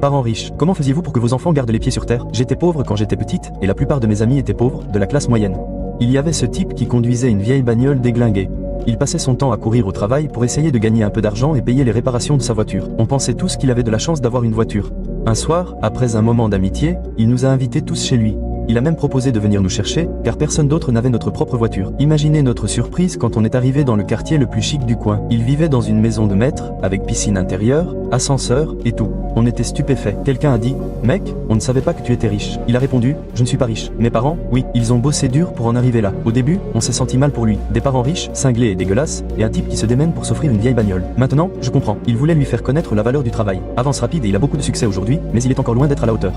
Parents riches, comment faisiez-vous pour que vos enfants gardent les pieds sur terre? J'étais pauvre quand j'étais petite, et la plupart de mes amis étaient pauvres, de la classe moyenne. Il y avait ce type qui conduisait une vieille bagnole déglinguée. Il passait son temps à courir au travail pour essayer de gagner un peu d'argent et payer les réparations de sa voiture. On pensait tous qu'il avait de la chance d'avoir une voiture. Un soir, après un moment d'amitié, il nous a invités tous chez lui. Il a même proposé de venir nous chercher, car personne d'autre n'avait notre propre voiture. Imaginez notre surprise quand on est arrivé dans le quartier le plus chic du coin. Il vivait dans une maison de maître, avec piscine intérieure, ascenseur, et tout. On était stupéfaits. Quelqu'un a dit « Mec, on ne savait pas que tu étais riche ». Il a répondu « Je ne suis pas riche. Mes parents, oui, ils ont bossé dur pour en arriver là ». Au début, on s'est senti mal pour lui. Des parents riches, cinglés et dégueulasses, et un type qui se démène pour s'offrir une vieille bagnole. Maintenant, je comprends. Il voulait lui faire connaître la valeur du travail. Avance rapide et il a beaucoup de succès aujourd'hui, mais il est encore loin d'être à la hauteur.